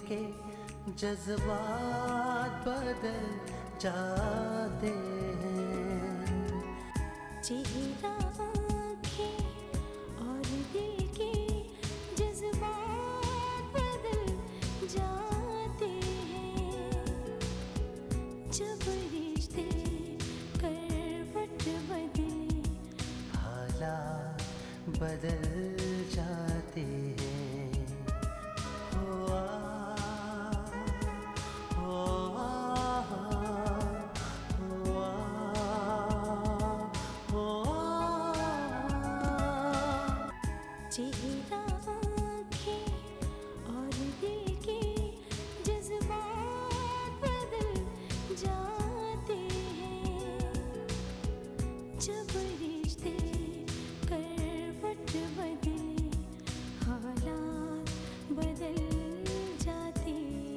के जज्बात बदल जाते हैं। चेहरा आँखें और दिल के जज्बात बदल जाते हैं। जब रिश्ते करवट बदले हालात बदल जाते हैं। हो आ, हो आ, हो आ, हो आ। चेहरा आँखें और दिल के जज्बात बदल जाते हैं। जब रिश्ते करवट बदले हालात बदल जाते हैं।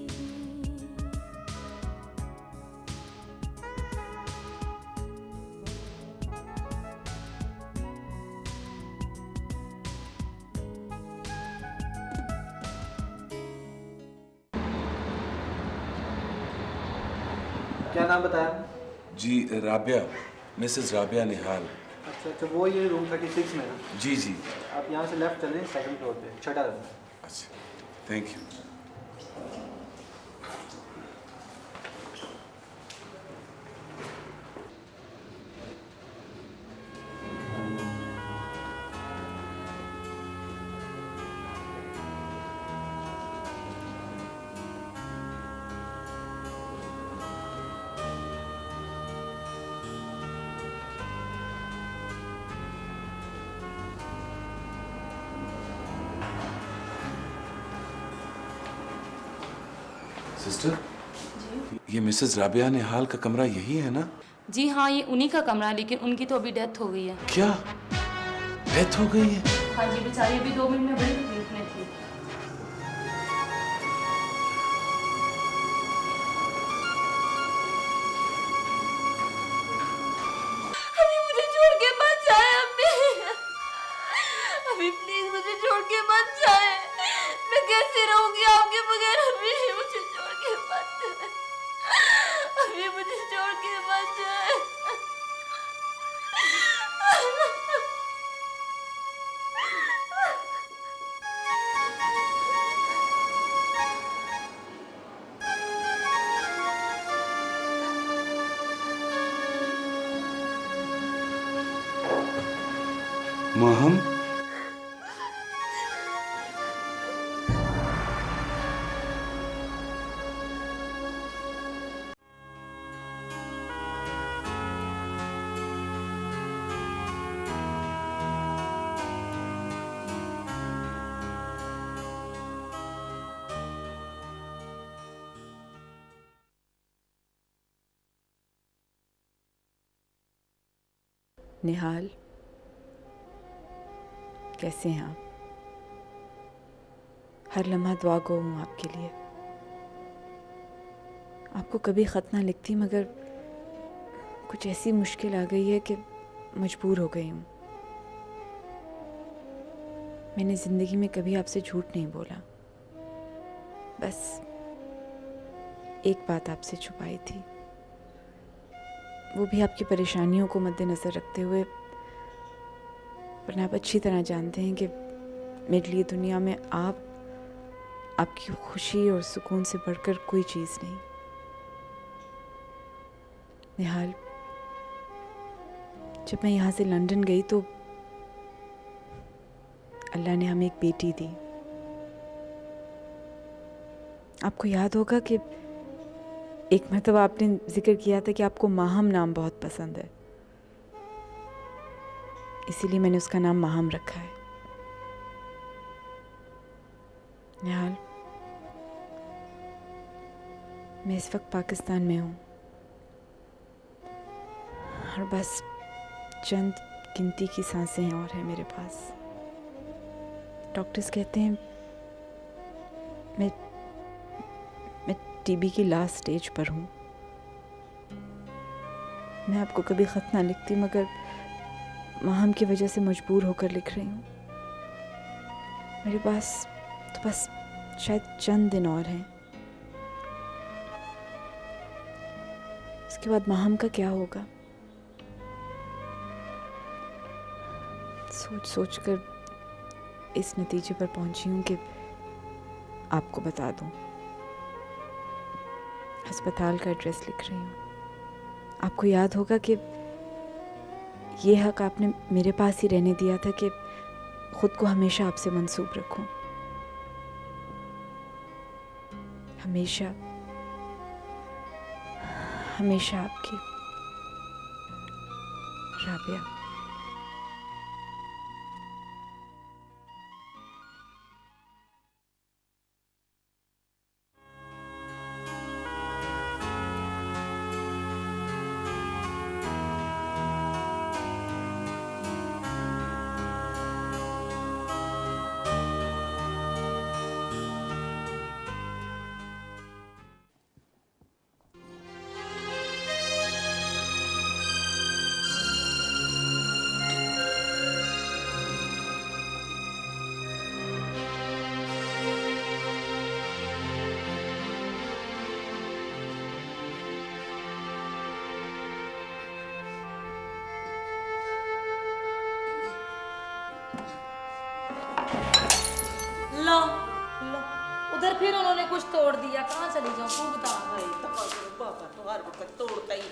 क्या नाम बताया? जी राबिया, मिसेस राबिया निहाल। अच्छा अच्छा, वो ये रूम 36 में ना? जी जी। आप यहाँ से लेफ्ट चलें, सेकंड फ्लोर पे, छठा रूम। अच्छा, थैंक यू। सिस्टर, ये मिसेस राबिया निहाल का कमरा यही है ना? जी हाँ, ये उन्हीं का कमरा है, लेकिन उनकी तो अभी डेथ हो गई है। क्या डेथ हो गई है? हाँ जी, बेचारी अभी 2 मिनट में बड़ी तकलीफ में थी। अभी मुझे छोड़ के मत जाए, अभी प्लीज मुझे छोड़ के मत जाए। मैं कैसे रहूंगी आपके बगैर? अभी मुझे छोड़ के मत जाए, अभी मुझे छोड़ के मत जाए। माहम, निहाल, कैसे हैं आप? हर लम्हा दुआ गो हूँ आपके लिए। आपको कभी ख़त ना लिखती, मगर कुछ ऐसी मुश्किल आ गई है कि मजबूर हो गई हूँ। मैंने ज़िंदगी में कभी आपसे झूठ नहीं बोला, बस एक बात आपसे छुपाई थी, वो भी आपकी परेशानियों को मद्देनज़र रखते हुए। वरना आप अच्छी तरह जानते हैं कि मेरे लिए दुनिया में आपकी खुशी और सुकून से बढ़कर कोई चीज़ नहीं। निहाल, जब मैं यहाँ से लंदन गई तो अल्लाह ने हमें एक बेटी दी। आपको याद होगा कि एक मरतबा आपने जिक्र किया था कि आपको माहम नाम बहुत पसंद है, इसीलिए मैंने उसका नाम माहम रखा है। निहाल, मैं इस वक्त पाकिस्तान में हूँ और बस चंद गिनती की सांसें हैं और है मेरे पास। डॉक्टर्स कहते हैं मैं टीबी की लास्ट स्टेज पर हूँ। मैं आपको कभी ख़त ना लिखती, मगर माहम की वजह से मजबूर होकर लिख रही हूँ। मेरे पास तो बस शायद चंद दिन और हैं। इसके बाद माहम का क्या होगा? सोच सोच कर इस नतीजे पर पहुंची हूं कि आपको बता दूं। अस्पताल का एड्रेस लिख रही हूं। आपको याद होगा कि ये हक आपने मेरे पास ही रहने दिया था कि खुद को हमेशा आपसे मंसूब रखूं। हमेशा हमेशा आपकी राबिया। लो लो, उधर फिर उन्होंने कुछ तोड़ दिया। कहाँ चली जाऊँ तू बता। पापा तो हर वक्त तोड़ता ही है।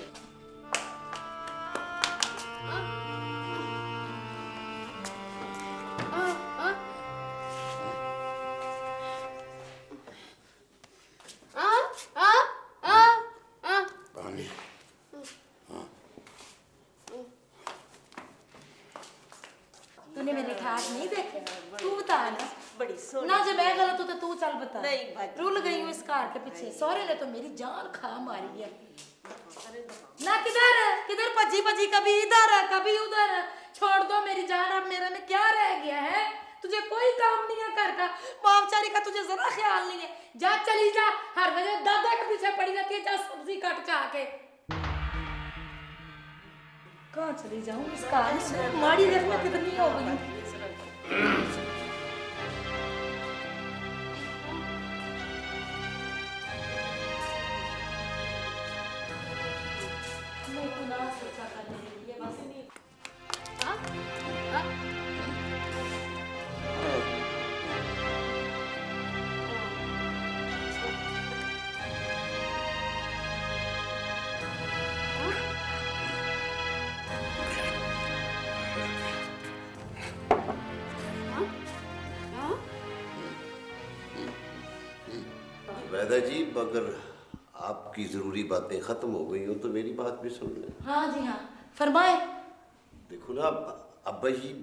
तूने मेरे ठाट नहीं देखे? तू बता ना। बड़ी सोनी ना जब मैं गलत हूँ तो तू चल बता। नहीं भाई। रुल गई हूँ इस कार के पीछे। सौरे ने तो मेरी जान खा मारी है। ना किधर किधर भजी भजी, कभी इधर है कभी उधर है। छोड़ दो मेरी जान, अब मेरे में क्या रह गया है? तुझे कोई काम नहीं है घर का, मामचारी का तुझे जरा ख्याल नहीं है। जा चली जा, हर वजह दादा के पीछे पड़ी रहती है। जा सब्जी काट के आके। कहाँ चली जाऊँ इस कार से? माड़ी देर में कितनी हो गई। वैदा जी, अगर आपकी जरूरी बातें खत्म हो गई हो तो मेरी बात भी सुन लें। हाँ जी हाँ, फरमाए। देखो ना, अब्बा जी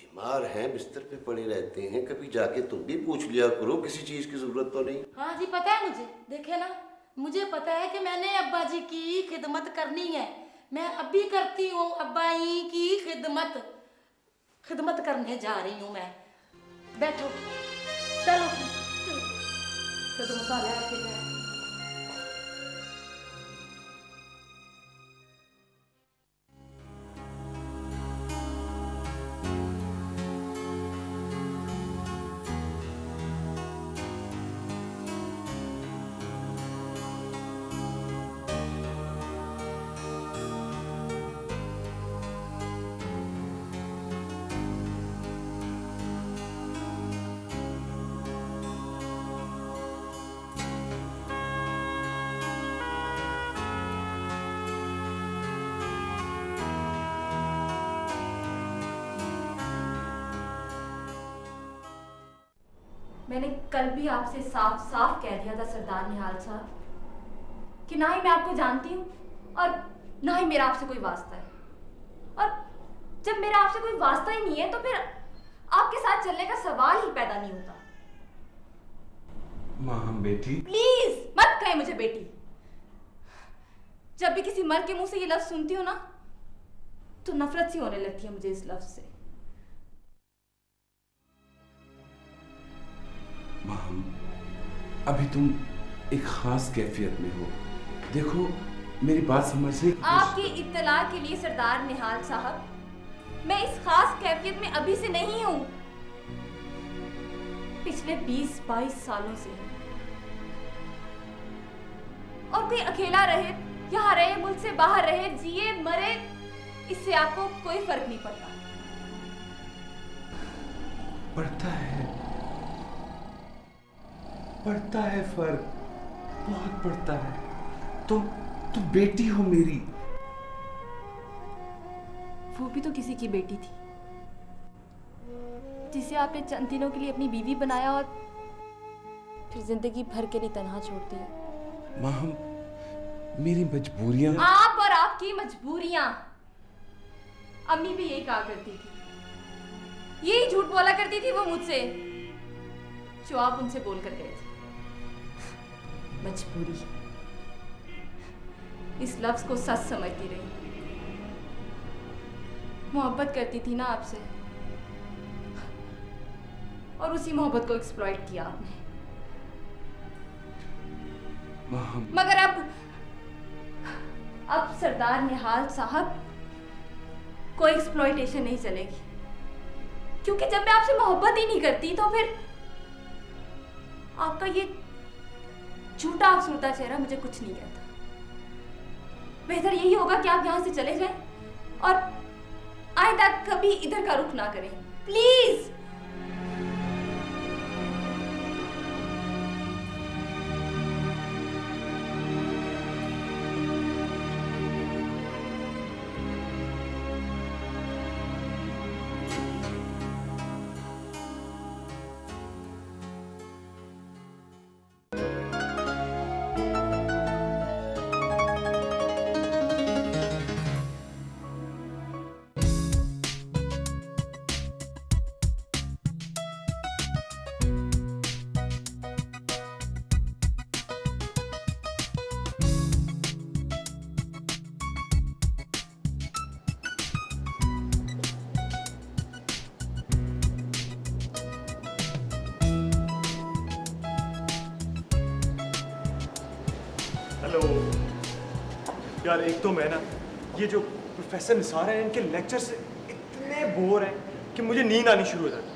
बीमार हैं, बिस्तर पे पड़े रहते हैं। कभी जाके तुम भी पूछ लिया करो, किसी चीज की जरूरत तो नहीं? हाँ जी पता है मुझे। देखे ना, मुझे पता है कि मैंने अब्बा जी की खिदमत करनी है। मैं अब भी करती हूँ अब्बा जी की खिदमत करने जा रही हूँ मैं। बैठो, चलो खिदमत लेके जाए। मैंने कल भी आपसे साफ साफ कह दिया था सरदार निहाल साहब कि ना ही मैं आपको जानती हूँ और ना ही मेरा आपसे कोई वास्ता है। और जब मेरा आपसे कोई वास्ता ही नहीं है तो फिर आपके साथ चलने का सवाल ही पैदा नहीं होता। माँ, हम बेटी। प्लीज मत कहे मुझे बेटी। जब भी किसी मर्द के मुंह से ये लफ्ज सुनती हूँ ना तो नफरत सी होने लगती है मुझे इस लफ्ज से। माँ, अभी तुम एक खास कैफियत में हो। देखो, मेरी बात समझने की आपकी इत्तला के लिए सरदार निहाल साहब, मैं इस खास कैफियत में अभी से नहीं हूँ। पिछले 20-22 सालों से। और कोई अकेला रहे, यहाँ रहे, मुल्क से बाहर रहे, जिए मरे, इससे आपको कोई फर्क नहीं पड़ता। पड़ता है फर्क, बहुत पड़ता है। तुम बेटी हो मेरी। वो भी तो किसी की बेटी थी, जिसे आपने चंद दिनों के लिए अपनी बीवी बनाया और फिर जिंदगी भर के लिए तन्हा छोड़ दिया। माँ, मेरी मजबूरियां। आप और आपकी मजबूरियां। अम्मी भी यही कहा करती थी, यही झूठ बोला करती थी वो मुझसे, जो आप उनसे बोल कर गए थे। मजबूरी, इस लफ्ज को सच समझती रही। मोहब्बत करती थी ना आपसे, और उसी मोहब्बत को एक्सप्लॉइट किया आपने। मगर अब सरदार निहाल साहब, कोई एक्सप्लॉइटेशन नहीं चलेगी, क्योंकि जब मैं आपसे मोहब्बत ही नहीं करती तो फिर आपका ये झूठा अफसरदा चेहरा मुझे कुछ नहीं कहता। बेहतर यही होगा कि आप यहां से चले जाएं और आइंदा कभी इधर का रुख ना करें, प्लीज। हेलो यार, एक तो मैं ना ये जो प्रोफेसर निसार हैं, इनके लेक्चर से इतने बोर हैं कि मुझे नींद आनी शुरू हो जाती है।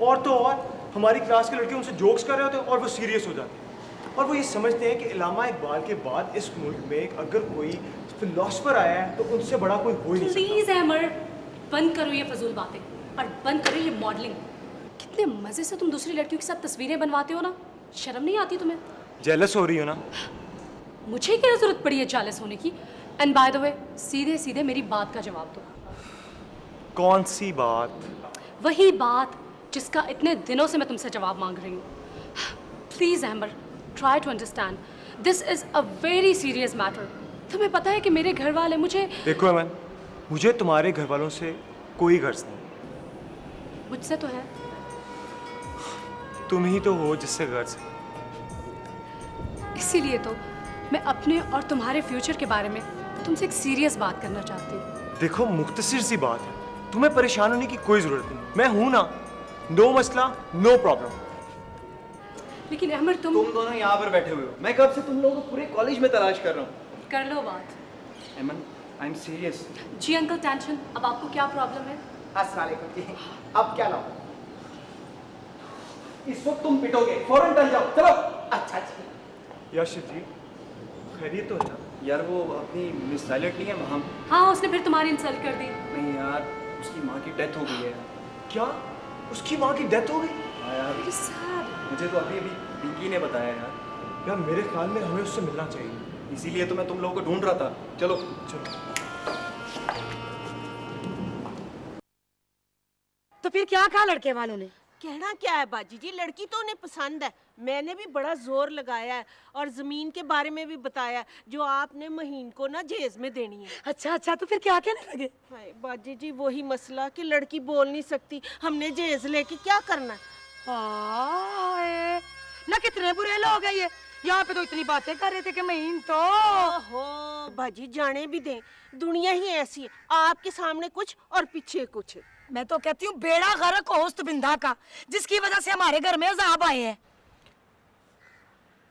और तो और हमारी क्लास के लड़के उनसे जोक्स कर रहे होते हैं और वो सीरियस हो जाते हैं, और वो ये समझते हैं कि इलामा इकबाल के बाद इस मुल्क में अगर कोई फिलोसफर आया है तो उनसे बड़ा कोई हो ही नहीं सकता। प्लीज अमर, बंद करो ये फजूल बातें और बंद करो ये मॉडलिंग। कितने मजे से तुम दूसरी लड़कियों के साथ तस्वीरें बनवाते हो ना, शर्म नहीं आती तुम्हें? जेलस हो रही हो ना? मुझे क्या जरूरत पड़ी है जेलस होने की? एंड बाय द वे, सीधे सीधे मेरी बात का जवाब दो। कौन सी बात? वही बात जिसका इतने दिनों से मैं तुमसे जवाब मांग रही हूँ। Please Amar, try to understand, this is a very serious matter. तुम्हें पता है कि मेरे घर वाले मुझे। देखो अमन, मुझे तुम्हारे घर वालों से कोई गर्ज नहीं। मुझसे तो है। तुम ही तो हो जिससे गर्ज है। इसीलिए तो मैं अपने और तुम्हारे फ्यूचर के बारे में तुमसे एक सीरियस बात करना चाहती हूँ। देखो, मुख्तसर सी बात है, तुम्हें परेशान होने की कोई जरूरत नहीं, मैं हूं ना। नो मसला, नो प्रॉब्लम। लेकिन अमर तुम दोनों यहाँ पर बैठे हुए हो, मैं कब से तुम लोगों को पूरे कॉलेज में तलाश कर रहा हूँ। कर लो बात। Aman, I am serious. जी अंकल, टेंशन। अब आपको क्या प्रॉब्लम है? अस्सलाम वालेकुम जी, अब क्या लाओ? इस वक्त तुम पिटोगे, फौरन टल जाओ, चलो। अच्छा अच्छा। याशिर जी, खैरियत तो है ना? यार वो अपनी मिस साइलेंट नहीं है वहाँ? हाँ, उसने फिर तुम्हारी इंसल्ट कर दी। नहीं यार, उसकी माँ की डेथ हो गई है। क्या? उसकी माँ की डेथ हो गई? हाँ यार, मुझे तो अभी अभी पिंकी ने बताया यार। यार मेरे ख्याल में हमें उससे मिलना चाहिए, इसीलिए तो मैं तुम लोगों को ढूंढ रहा था। चलो चलो। तो फिर क्या कहा लड़के वालों ने? कहना क्या है बाजी जी, लड़की तो उन्हें पसंद है। मैंने भी बड़ा जोर लगाया है और जमीन के बारे में भी बताया है, जो आपने महीन को ना जेज में देनी है। अच्छा अच्छा, तो फिर क्या कहने लगे? हाय बाजी जी, वही मसला कि लड़की बोल नहीं सकती, हमने जेज लेके क्या करना? हाय, ना कितने बुरे लोग हैं ये। यहाँ पे तो इतनी बातें कर रहे थे कि महीन तो। ओहो बाजी, जाने भी दें, दुनिया ही ऐसी है, आपके सामने कुछ और पीछे कुछ। मैं तो कहती हूँ बेड़ा गर्क हो उस बिंदा का, जिसकी वजह से हमारे घर में अजाब आए हैं।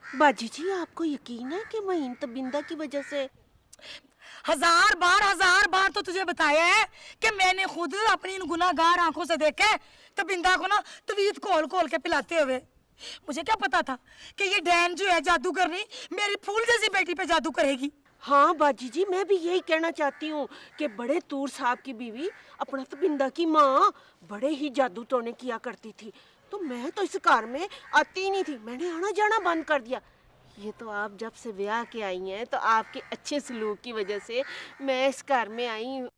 बाजी जी, आपको यकीन है कि महीन तबिंदा की वजह से? हजार बार तो तुझे बताया है कि मैंने खुद अपनी इन गुनाहगार आंखों से देखा है तो बिंदा को ना तवीत खोल खोल के पिलाते हुए। मुझे क्या पता था कि ये डैन जो है जादूगरनी मेरी फूल जैसी बेटी पे जादू करेगी। हाँ बाजी जी, मैं भी यही कहना चाहती हूँ कि बड़े तूर साहब की बीवी अपना तो बिंदा की माँ बड़े ही जादू टोने किया करती थी, तो मैं तो इस घर में आती ही नहीं थी, मैंने आना जाना बंद कर दिया। ये तो आप जब से ब्याह के आई हैं तो आपके अच्छे सलूक की वजह से मैं इस घर में आई हूँ।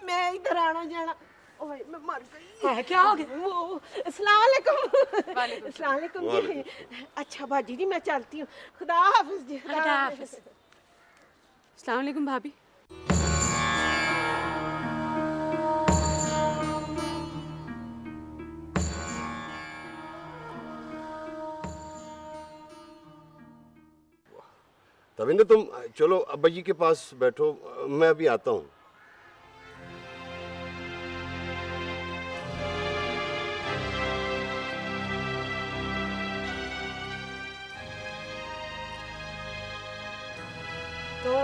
मैं इधर आना जाना, ओए मैं मर गई। हाँ, क्या हो गया? वो अस्सलाम वालेकुम। अस्सलाम वालेकुम जी। अच्छा बाजी जी मैं चलती हूँ, खुदा हाफिज जी। खुदा हाफिज। अस्सलाम वालेकुम भाभी। तविंदर तुम चलो अब्बा जी के पास बैठो, मैं अभी आता हूँ। तो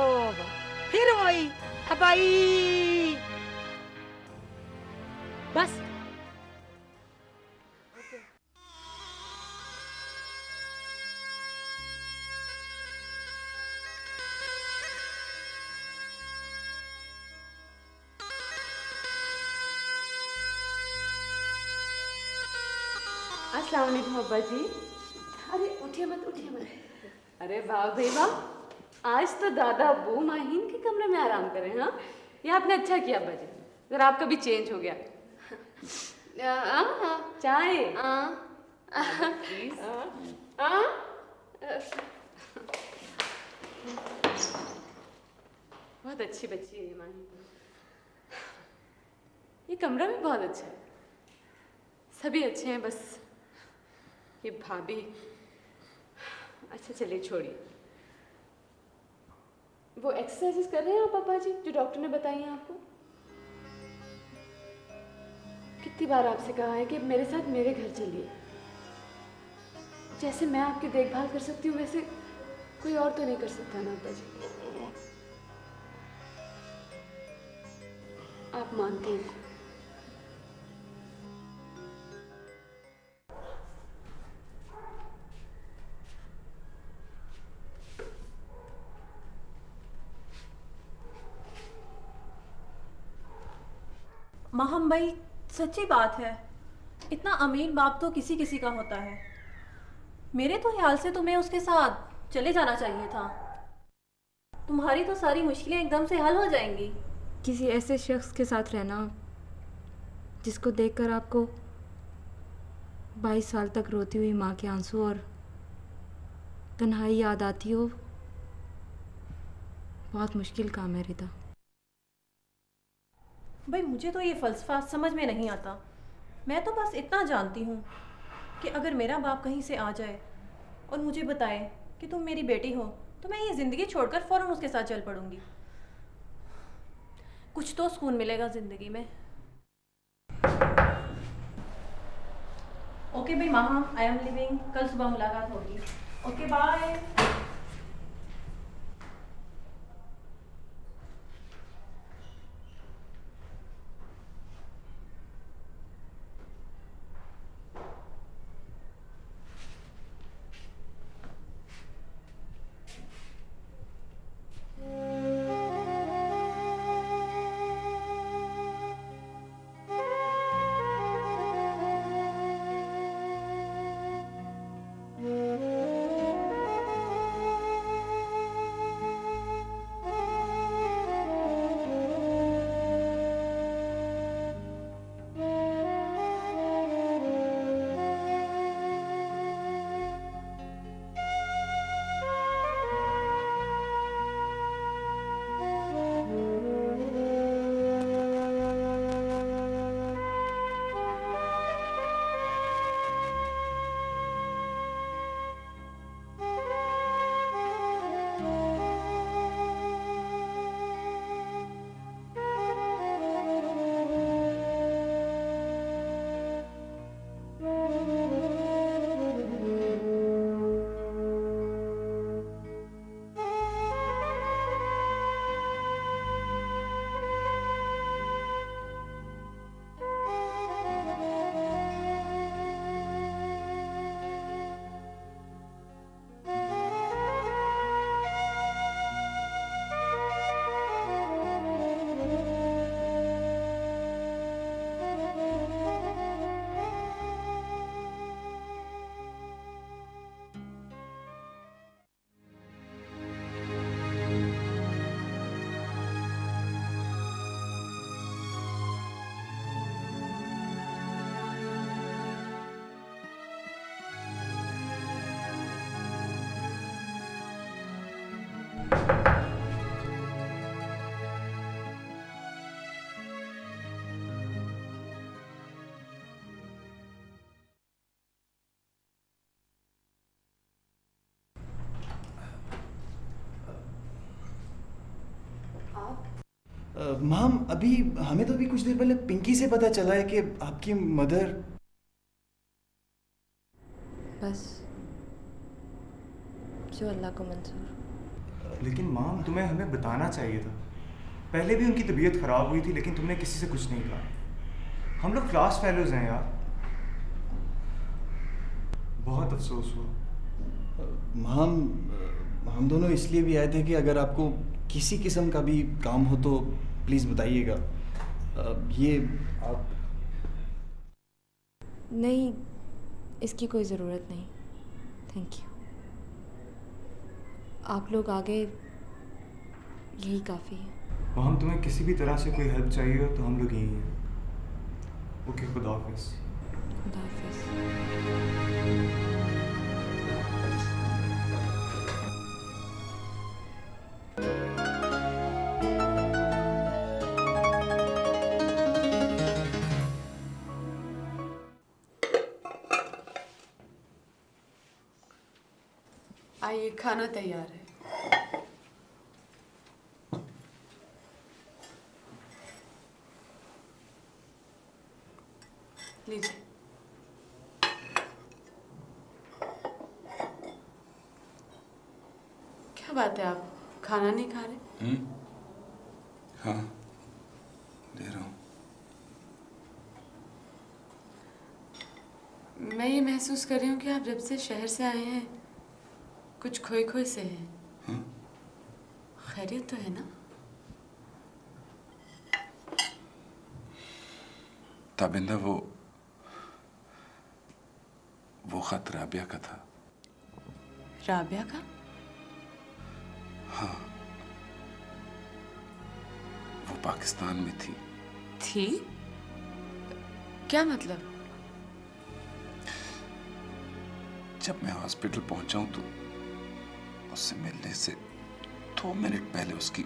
फिर वही अबाई बस। अस्सलाम वालेकुम अब्बा जी। अरे उठिए मत, उठिए मत। अरे वाह भाई वाह, आज तो दादा अब्बू माहीन के कमरे में आराम करें। हाँ, ये आपने अच्छा किया अब्बा जी, जरा आपका भी चेंज हो गया। चाय बहुत अच्छी बच्ची है ये माहीन, ये कमरा भी बहुत अच्छा है, सभी अच्छे हैं, बस ये भाभी। अच्छा चलिए छोड़िए, वो एक्सरसाइजेस कर रहे हैं आप पापा जी जो डॉक्टर ने बताई हैं आपको? कितनी बार आपसे कहा है कि मेरे साथ मेरे घर चलिए, जैसे मैं आपकी देखभाल कर सकती हूँ वैसे कोई और तो नहीं कर सकता ना पापा जी। आप मानते हैं? महम भाई सच्ची बात है, इतना अमीर बाप तो किसी किसी का होता है। मेरे तो ख्याल से तुम्हें उसके साथ चले जाना चाहिए था, तुम्हारी तो सारी मुश्किलें एकदम से हल हो जाएंगी। किसी ऐसे शख्स के साथ रहना जिसको देखकर आपको 22 साल तक रोती हुई माँ के आंसू और तन्हाई याद आती हो, बहुत मुश्किल काम है रिता। भाई मुझे तो ये फ़लसफ़ा समझ में नहीं आता। मैं तो बस इतना जानती हूँ कि अगर मेरा बाप कहीं से आ जाए और मुझे बताए कि तुम मेरी बेटी हो तो मैं ये ज़िंदगी छोड़कर फ़ौरन उसके साथ चल पड़ूंगी। कुछ तो सुकून मिलेगा ज़िंदगी में। ओके भाई मामा, आई एम लिविंग, कल सुबह मुलाकात होगी। Okay bye. मैम अभी हमें तो अभी कुछ देर पहले पिंकी से पता चला है कि आपकी मदर। बस जो अल्लाह को मंजूर। लेकिन मैम तुम्हें हमें बताना चाहिए था। पहले भी उनकी तबीयत ख़राब हुई थी लेकिन तुमने किसी से कुछ नहीं कहा। हम लोग क्लास फेलोज हैं यार। बहुत अफसोस हुआ। मैम हम दोनों इसलिए भी आए थे कि अगर आपको किसी किस्म का भी काम हो तो प्लीज़ बताइएगा। ये आप नहीं, इसकी कोई ज़रूरत नहीं, थैंक यू। आप लोग आगे, यही काफ़ी है। हम तुम्हें किसी भी तरह से कोई हेल्प चाहिए हो तो हम लोग यहीं हैं। ओके, खुदा हाफिज़। खुदा हाफिज़। आइए, खाना तैयार है। लीजिए। क्या बात है, आप खाना नहीं खा रहे? हाँ, दे रहा हूँ। मैं ये महसूस कर रही हूँ कि आप जब से शहर से आए हैं कुछ खोए खोए से हैं। हाँ? खैरियत तो है ना? ताबिंदा, वो खत राबिया का था। राबिया का? हाँ, वो पाकिस्तान में थी। थी? क्या मतलब? जब मैं हॉस्पिटल पहुंचा हूं तो उससे मिलने से 2 मिनट पहले उसकी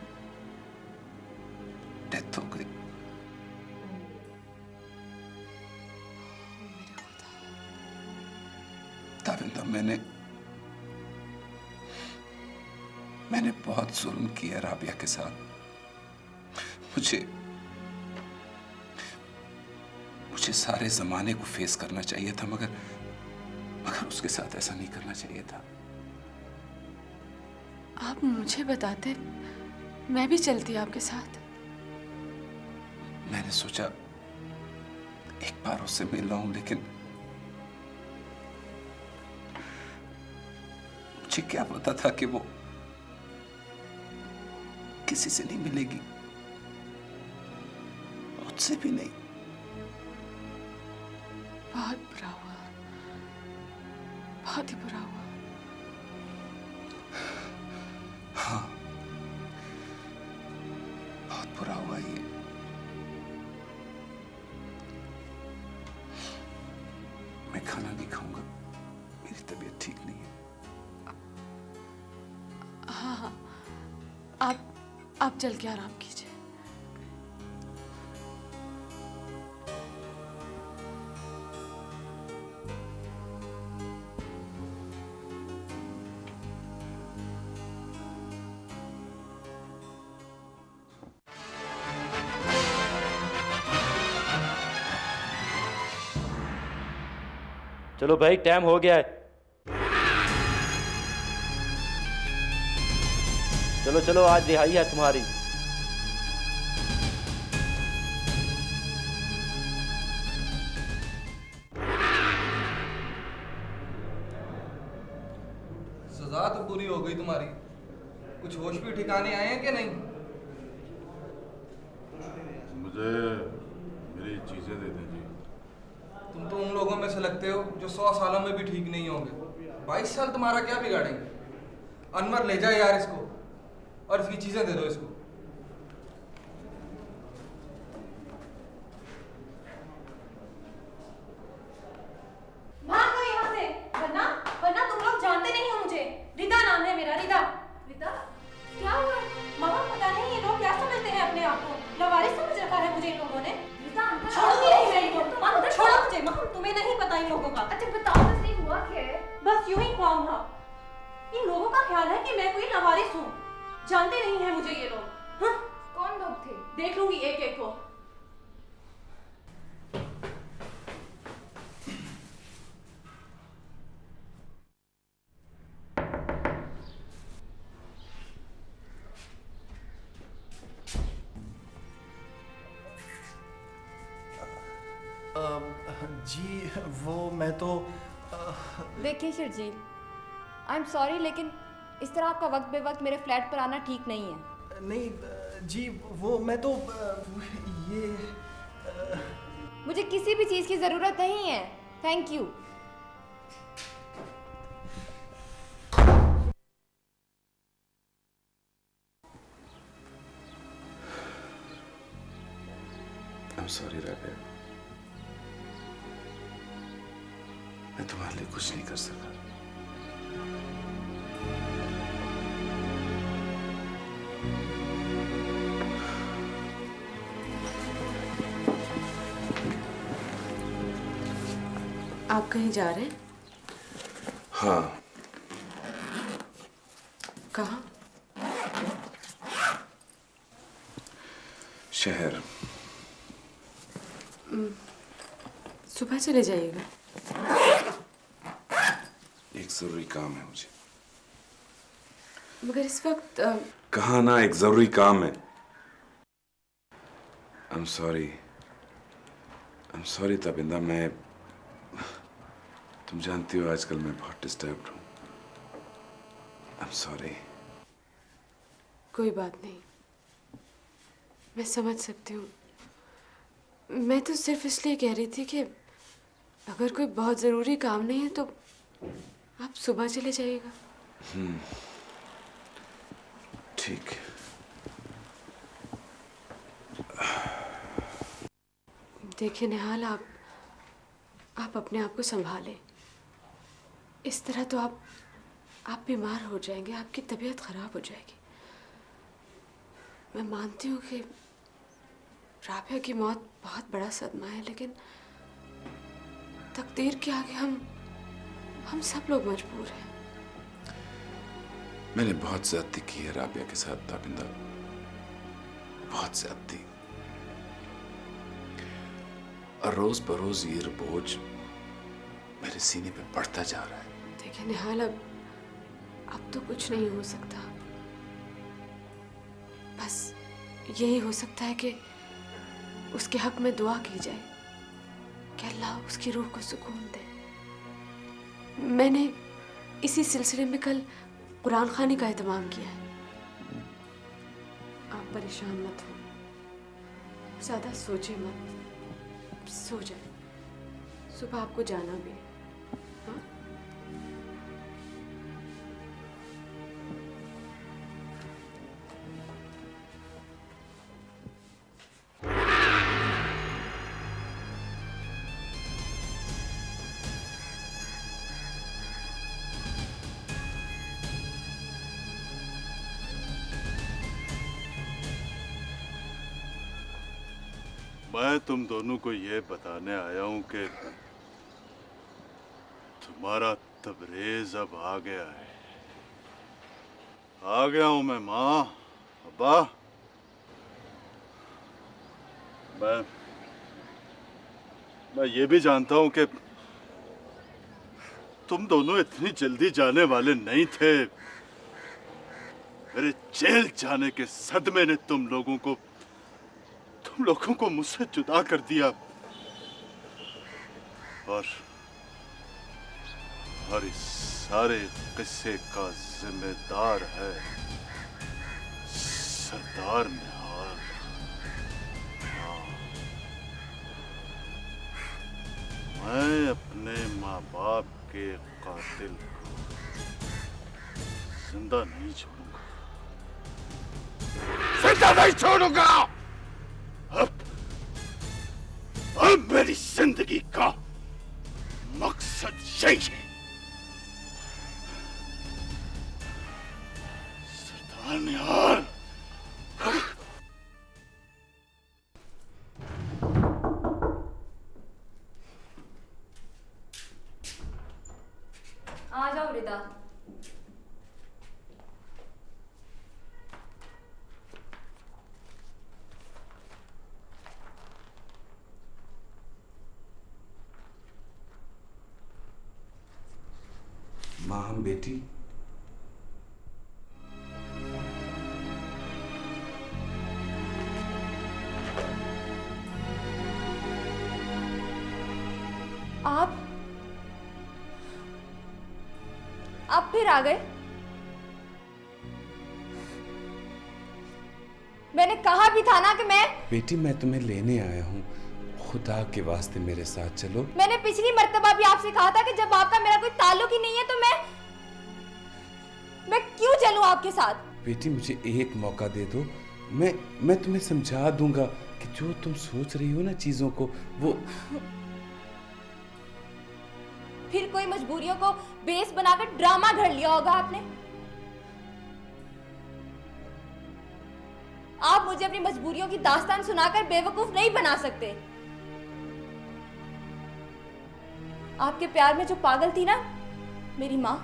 डेथ हो गई। ताबिंदा, मैंने बहुत जुल्म किया राबिया के साथ। मुझे सारे जमाने को फेस करना चाहिए था, मगर उसके साथ ऐसा नहीं करना चाहिए था। आप मुझे बताते, मैं भी चलती आपके साथ। मैंने सोचा एक बार उससे मिल लूं, लेकिन मुझे क्या पता था कि वो किसी से नहीं मिलेगी, मुझसे भी नहीं। बहुत बुरा हुआ, बहुत ही बुरा हुआ। हाँ, बहुत बुरा हुआ ये। मैं खाना नहीं खाऊंगा, मेरी तबीयत ठीक नहीं है। हाँ, आप चल के आराम कीजिए। चलो भाई, टाइम हो गया है। चलो चलो, आज रिहाई है तुम्हारी। सजा तो पूरी हो गई तुम्हारी, कुछ होश भी ठिकाने आए हैं कि नहीं? मुझे मेरी चीजें दे दें जी। तुम तो उन लोगों में से लगते हो जो 100 सालों में भी ठीक नहीं होंगे। 22 साल तुम्हारा क्या बिगाड़ेंगे? अनवर ले जाए यार इसको, और इसकी चीजें दे दो इसको। भागो यहाँ से, वरना तुम लोग जानते नहीं हो मुझे। रिदा नाम है मेरा, रिदा। रिदा, क्या हुआ? मम्मा, पता नहीं ये लोग क्या समझते हैं अपने आप को। लवारिस समझ रखा है मुझे इन लोगों ने। रिदा, छोड़ूंगी नहीं मैं इनको। मम्मा, छोड़ो मुझे। मम्मा, तुम्हें नहीं पता इन लोगों का। अच्छा बताओ, बस नहीं हुआ क्या है? बस यूं ही ख्वाब था। इन लोगों का ख्याल है कि मैं कोई लवारिस हूँ। जानते नहीं है मुझे ये लोग। हाँ? कौन लोग थे? देख लूंगी एक एक को। जी वो मैं तो देखिए शिरजील, आई एम सॉरी, लेकिन इस तरह आपका वक्त बेवक्त मेरे फ्लैट पर आना ठीक नहीं है। नहीं जी, वो मैं तो ये मुझे किसी भी चीज़ की ज़रूरत नहीं है, thank you. I'm sorry Rabia, मैं तुम्हारे लिए कुछ नहीं कर सका। आप कहीं जा रहे हैं? हाँ। कहाँ? शहर। सुबह चले जाइएगा। एक जरूरी काम है मुझे। मगर इस वक्त कहा ना, एक जरूरी काम है। I'm sorry तबिंदा, मैं, तुम जानती हो आजकल मैं बहुत डिस्टर्ब्ड हूँ। I'm sorry। कोई बात नहीं, मैं समझ सकती हूँ। मैं तो सिर्फ इसलिए कह रही थी कि अगर कोई बहुत ज़रूरी काम नहीं है तो आप सुबह चले जाइएगा। ठीक। देखिए निहाल, आप अपने आप को संभालें। इस तरह तो आप बीमार हो जाएंगे, आपकी तबीयत खराब हो जाएगी। मैं मानती हूँ कि राबिया की मौत बहुत बड़ा सदमा है, लेकिन तकदीर के आगे हम सब लोग मजबूर हैं। मैंने बहुत ज्यादती की है राबिया के साथ ताबिंदा, बहुत ज्यादती। और रोज बरोज ये बोझ मेरे सीने पे बढ़ता जा रहा है। देखिए निहाल, अब तो कुछ नहीं हो सकता। बस यही हो सकता है कि उसके हक में दुआ की जाए कि अल्लाह उसकी रूह को सुकून दे। मैंने इसी सिलसिले में कल कुरान खानी का एहतमाम किया है। आप परेशान मत हो, ज़्यादा सोचिए मत, सो जाए। सुबह आपको जाना भी है। हाँ? मैं तुम दोनों को ये बताने आया हूं कि तुम्हारा तबरेज अब आ गया है। आ गया हूं मैं माँ, अब्बा। मैं ये भी जानता हूं कि तुम दोनों इतनी जल्दी जाने वाले नहीं थे। मेरे जेल जाने के सदमे ने तुम लोगों को मुझसे जुदा कर दिया। और इस सारे किस्से का जिम्मेदार है सरदार निहाल। मैं अपने माँ बाप के कातिल को जिंदा नहीं छोड़ूंगा, जिंदा नहीं छोड़ूंगा। अब मेरी जिंदगी का मकसद यही है। सरदार निहाल। आ जाओ रिदा। माँ हम बेटी। आप फिर आ गए। मैंने कहा भी था ना कि बेटी मैं तुम्हें लेने आया हूँ, खुदा के वास्ते मेरे साथ चलो। मैंने पिछली मर्तबा भी आपसे कहा था कि जब आपका मेरा कोई ताल्लुक ही नहीं है तो मैं क्यों चलूं आपके साथ। बेटी मुझे एक मौका दे दो, मैं तुम्हें समझा दूंगा कि जो तुम सोच रही हो ना चीजों को, वो फिर कोई मजबूरियों को बेस बनाकर ड्रामा घड़ लिया होगा आपने। आप मुझे अपनी मजबूरियों की दास्तान सुनाकर बेवकूफ नहीं बना सकते। आपके प्यार में जो पागल थी ना मेरी माँ,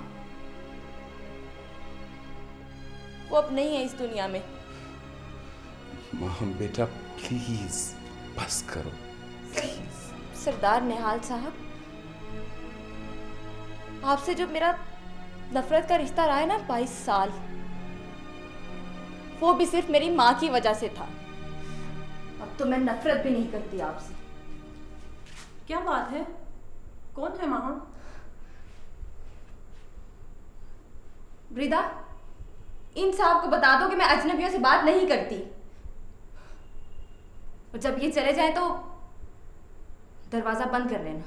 वो अब नहीं है इस दुनिया में। माँ बेटा प्लीज बस करो प्लीज। सरदार निहाल साहब, आपसे जो मेरा नफरत का रिश्ता रहा है ना 22 साल, वो भी सिर्फ मेरी माँ की वजह से था। अब तो मैं नफरत भी नहीं करती आपसे। क्या बात है? कौन है माँ? ब्रिदा, इन साहब को बता दो कि मैं अजनबियों से बात नहीं करती, और जब ये चले जाए तो दरवाजा बंद कर लेना।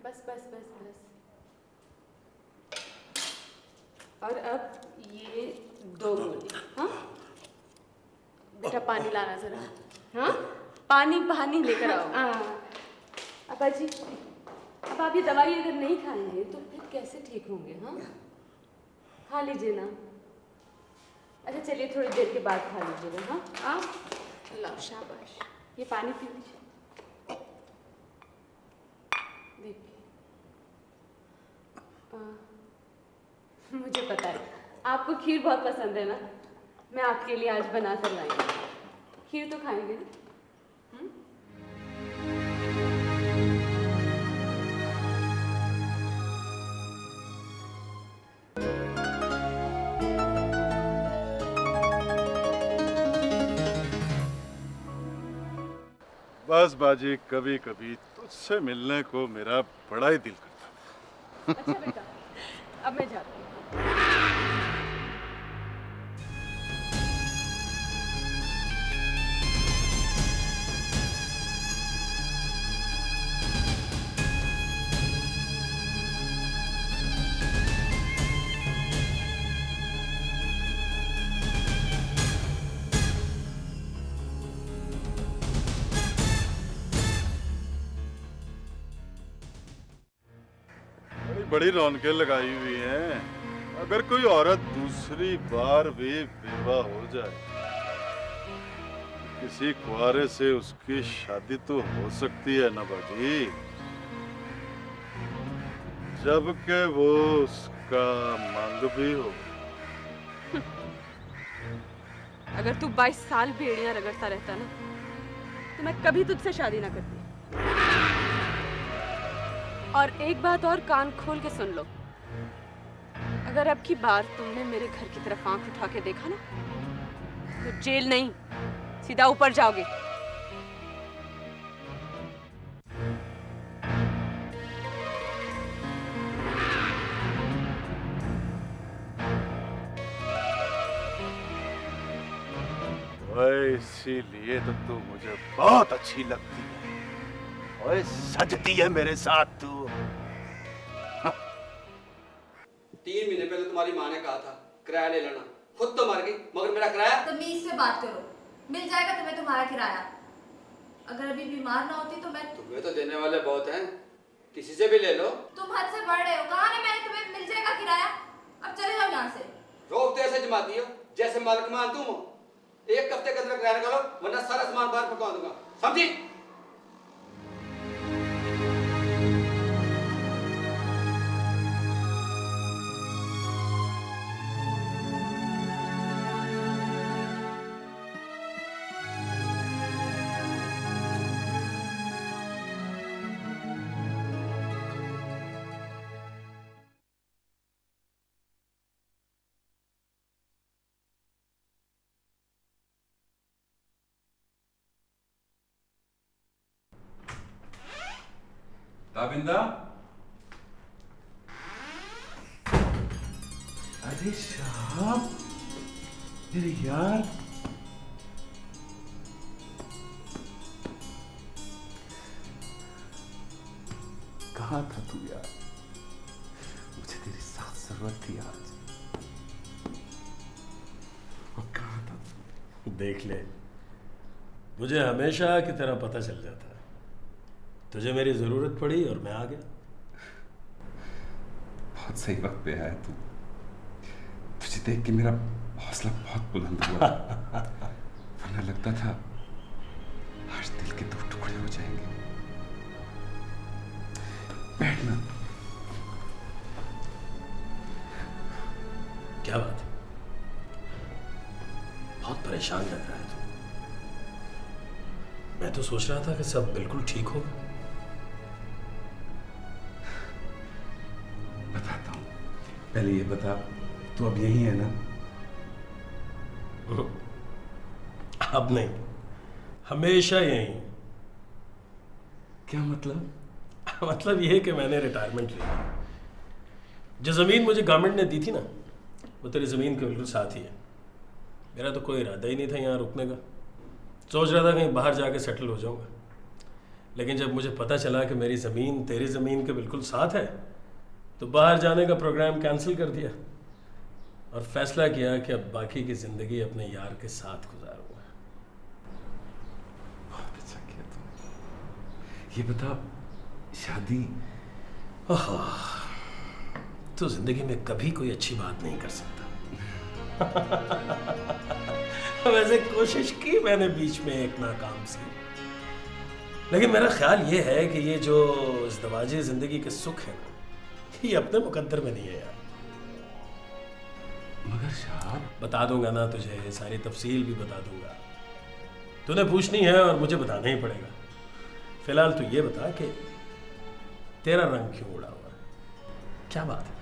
बस और अब ये 2 गोली। हाँ बेटा पानी लाना जरा। हाँ पानी लेकर आओ। अब्बा जी, अब आप ये दवाई अगर नहीं खाएंगे तो फिर कैसे ठीक होंगे? हाँ खा लीजिए ना। अच्छा चलिए थोड़ी देर के बाद खा लीजिएगा। हाँ लो शाबाश, ये पानी पी लीजिए। देखिए मुझे पता है आपको खीर बहुत पसंद है ना, मैं आपके लिए आज बना कर लाई हूँ। खीर तो खाएंगे ना? बस बाजी, कभी कभी तुझसे मिलने को मेरा बड़ा ही दिल करता है। अच्छा बेटा, अब मैं जाती हूँ। बड़ी रौनकें लगाई हुई हैं। अगर कोई औरत दूसरी बार भी विवाह हो जाए, किसी कुआरे से उसकी शादी तो हो सकती है ना बाजी, जबकि वो उसका मांग भी हो। अगर तू 22 साल भेड़ियां रगड़ता रहता ना तो मैं कभी तुझसे शादी ना करती। और एक बात और कान खोल के सुन लो, अगर अब की बार तुमने मेरे घर की तरफ आंख उठा के देखा ना तो जेल नहीं, सीधा ऊपर जाओगे। इसीलिए तो तू मुझे बहुत अच्छी लगती है। ओए सजती है मेरे साथ तू। 3 महीने पहले तुम्हारी माँ ने कहा था किराया ले लेना, खुद तो मर गई, मगर मेरा किराया। तमीज से बात करो, मिल जाएगा तुम्हें तुम्हारा किराया। अगर अभी बीमार ना होती तो मैं। तुम्हें तो देने वाले बहुत हैं, किसी से भी ले लो। तुम हद से बढ़ रहे हो। कहा ना मैंने तुम्हें मिल जाएगा किराया। अब चले जाओ यहाँ से। रोक तो ऐसे जमाती हो जैसे मालिक मान तुम हो। 1 हफ्ते के अंदर किराया निकालो, वरना सारा सामान बाहर पकवा दूंगा, समझी? ताबिंदा, अरे शाम, मेरे यार, कहाँ था तू यार? मुझे तेरी सख्त जरूरत थी आज। और कहाँ था तू? देख ले, मुझे हमेशा की तरह पता चल जाता है। तुझे मेरी जरूरत पड़ी और मैं आ गया। बहुत सही वक्त पे आया तू। तुझे देख के मेरा हौसला बहुत बुलंद हुआ। वरना लगता था आज दिल के 2 टुकड़े हो जाएंगे। बैठना। क्या बात है? बहुत परेशान लग रहा है तू। मैं तो सोच रहा था कि सब बिल्कुल ठीक हो। बताता हूँ, पहले ये बता, तू अब यही है ना? अब नहीं, हमेशा यही। क्या मतलब? मतलब ये कि मैंने रिटायरमेंट ली। जो जमीन मुझे गवर्नमेंट ने दी थी ना, वो तेरी जमीन के बिल्कुल साथ ही है। मेरा तो कोई इरादा ही नहीं था यहाँ रुकने का। सोच रहा था कहीं बाहर जाके सेटल हो जाऊंगा, लेकिन जब मुझे पता चला कि मेरी ज़मीन तेरी ज़मीन के बिल्कुल साथ है, तो बाहर जाने का प्रोग्राम कैंसिल कर दिया और फैसला किया कि अब बाकी की ज़िंदगी अपने यार के साथ गुजारूंगा। बहुत अच्छा किया तुमने। ये बता, शादी? तो ज़िंदगी में कभी कोई अच्छी बात नहीं कर सकता। वैसे कोशिश की मैंने बीच में एक नाकाम सी, लेकिन मेरा ख्याल ये है कि ये जो इज़्दिवाजी ज़िंदगी के सुख है ना, ये अपने मुकद्दर में नहीं है यार। मगर शाह, बता दूंगा ना तुझे, सारी तफसील भी बता दूंगा। तूने पूछनी है और मुझे बताना ही पड़ेगा। फिलहाल तू ये बता कि तेरा रंग क्यों उड़ा हुआ है? क्या बात है?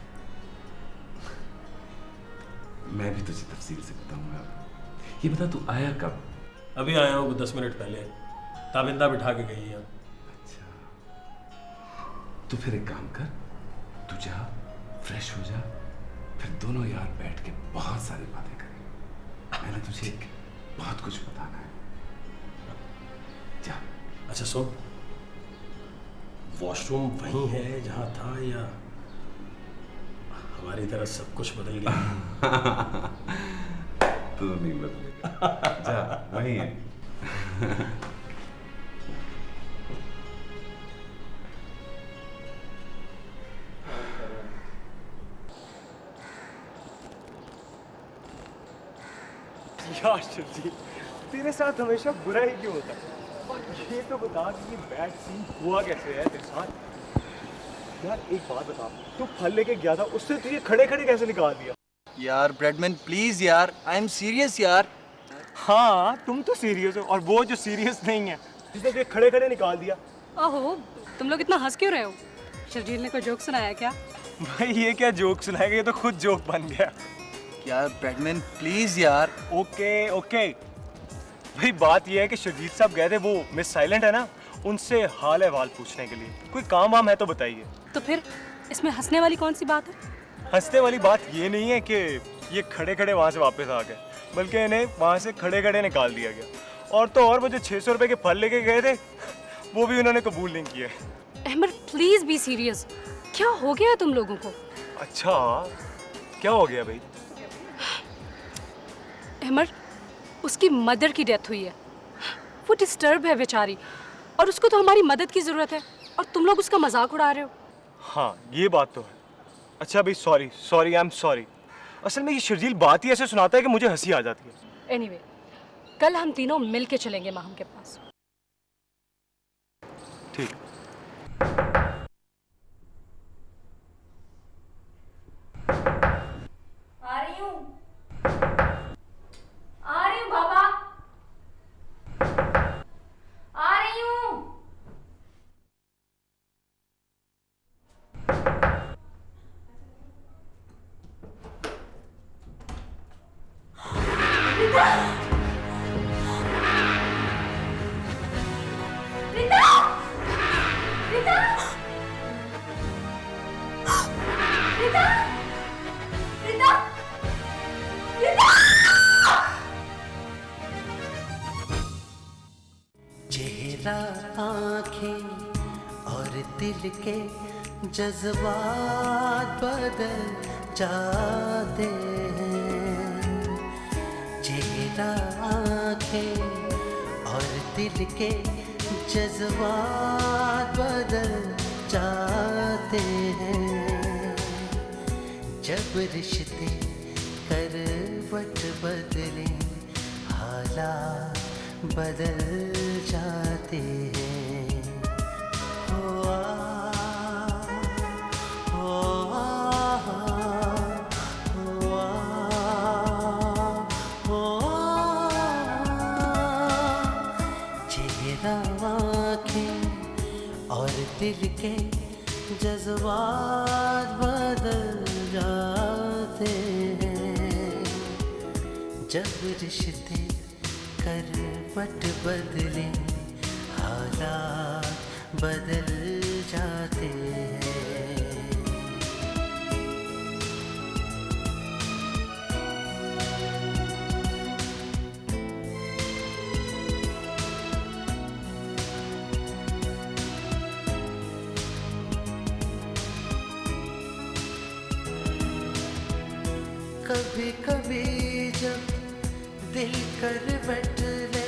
मैं भी तुझे तफसील से बताऊंगा। ये बता, तू आया कब? अभी आया हूँ 10 मिनट पहले। ताबिंदा बिठा के गई है। अच्छा, तो फिर एक काम कर, तू जा, फ्रेश हो जा, फिर दोनों यार बैठ के बहुत सारी बातें करें। मैंने तुझे बहुत कुछ बताना है। जा। अच्छा सुन, वॉशरूम वहीं है जहाँ था या हमारी तरह सब कुछ बदल गया? तो नहीं बदलेगा। जा, वहीं है। यार शिवजी, तेरे साथ हमेशा बुरा ही क्यों होता है? और ये तो बता कि ये बैड सीन हुआ कैसे है तेरे साथ? यार एक बात बता, तू फल लेके गया था, उससे तुझे खड़े खड़े कैसे निकाल दिया? यार ब्रेडमैन प्लीज यार, आई एम सीरियस यार। हाँ, तुम तो सीरियस हो, और वो जो सीरियस नहीं है, जिसने तुझे खड़े खड़े निकाल दिया। ओहो, तुम लोग इतना हंस क्यों रहे हो? शर्जील ने कोई जोक सुनाया क्या? भाई ये क्या जोक सुनाएगा, ये तो खुद जोक बन गया। यार ब्रेडमैन प्लीज यार। ओके ओके भाई, बात ये है कि शर्जील साहब गए थे वो मिस साइलेंट है ना, उनसे हाल अहवाल पूछने के लिए। कोई काम वाम है तो बताइए। तो फिर इसमें हंसने वाली कौन सी बात है? हंसने वाली बात ये नहीं है कि ये खड़े खड़े वहाँ से वापस आ गए, बल्कि इन्हें वहाँ से खड़े खड़े निकाल दिया गया। और तो और वो जो 600 रुपए के फल लेके गए थे, वो भी उन्होंने कबूल नहीं किए। अहमद प्लीज बी सीरियस, क्या हो गया तुम लोगों को? अच्छा, क्या हो गया भाई? अहमद, उसकी मदर की डेथ हुई है, वो डिस्टर्ब है बेचारी, और उसको तो हमारी मदद की ज़रूरत है, और तुम लोग उसका मजाक उड़ा रहे हो। हाँ ये बात तो है। अच्छा भाई, sorry sorry, I am sorry. असल में ये शर्जील बात ही ऐसे सुनाता है कि मुझे हंसी आ जाती है। एनीवे, कल हम तीनों मिल के चलेंगे माहम के पास। ठीक। आ रही हूँ बाबा, आ रही हूँ। रीता! चेहरा, आंखें और दिल के जज्बात बदल जाते हैं। चेहरा, आंखें और दिल के जज्बात बदल जाते हैं। जब रिश्ते करवट बदले, हालात बदल जाते हैं। हो चेहरा, आँखें और दिल के जज्बात बदल जाते हैं। जब रिश्ते करवट बदले, हालात बदल जाते हैं। कभी कभी जब दिल करवट ले,